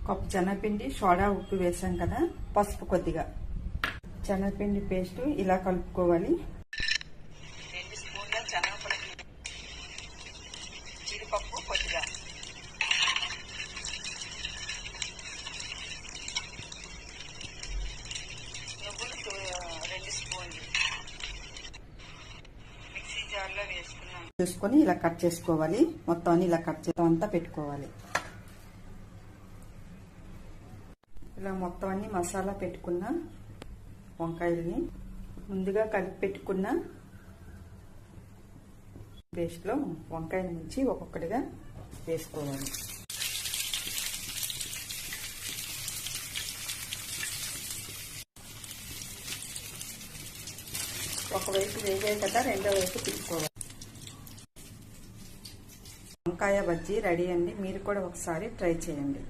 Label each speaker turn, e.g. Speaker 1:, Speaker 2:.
Speaker 1: Cup శనగపిండి, soda, ఉప్పు వేసాం కదా, పసుపు కొద్దిగా. శనగపిండి పేస్ట్ ఇలా కలుపుకోవాలి.
Speaker 2: 2 స్పూన్ల శనగపప్పు, జీడిపప్పు కొద్దిగా, నువ్వులు 2 స్పూన్లు మిక్సీ జార్లో
Speaker 1: వేసుకొని ఇలా కట్ చేసుకోవాలి. మొత్తం ఇలా కట్ చేయడం అంతా పెట్టుకోవాలి. ఇలా మొత్తం అన్ని మసాలా పెట్టుకున్న వంకాయలని ముందుగా కలిపి పెట్టుకున్న పేస్ట్లో వంకాయల నుంచి ఒక్కొక్కటిగా వేసుకోవాలి. ఒకవైపు వేగాయి కదా, రెండో వైపు తిప్పుకోవాలి. వంకాయ బజ్జీ రెడీ అండి. మీరు కూడా ఒకసారి ట్రై చేయండి.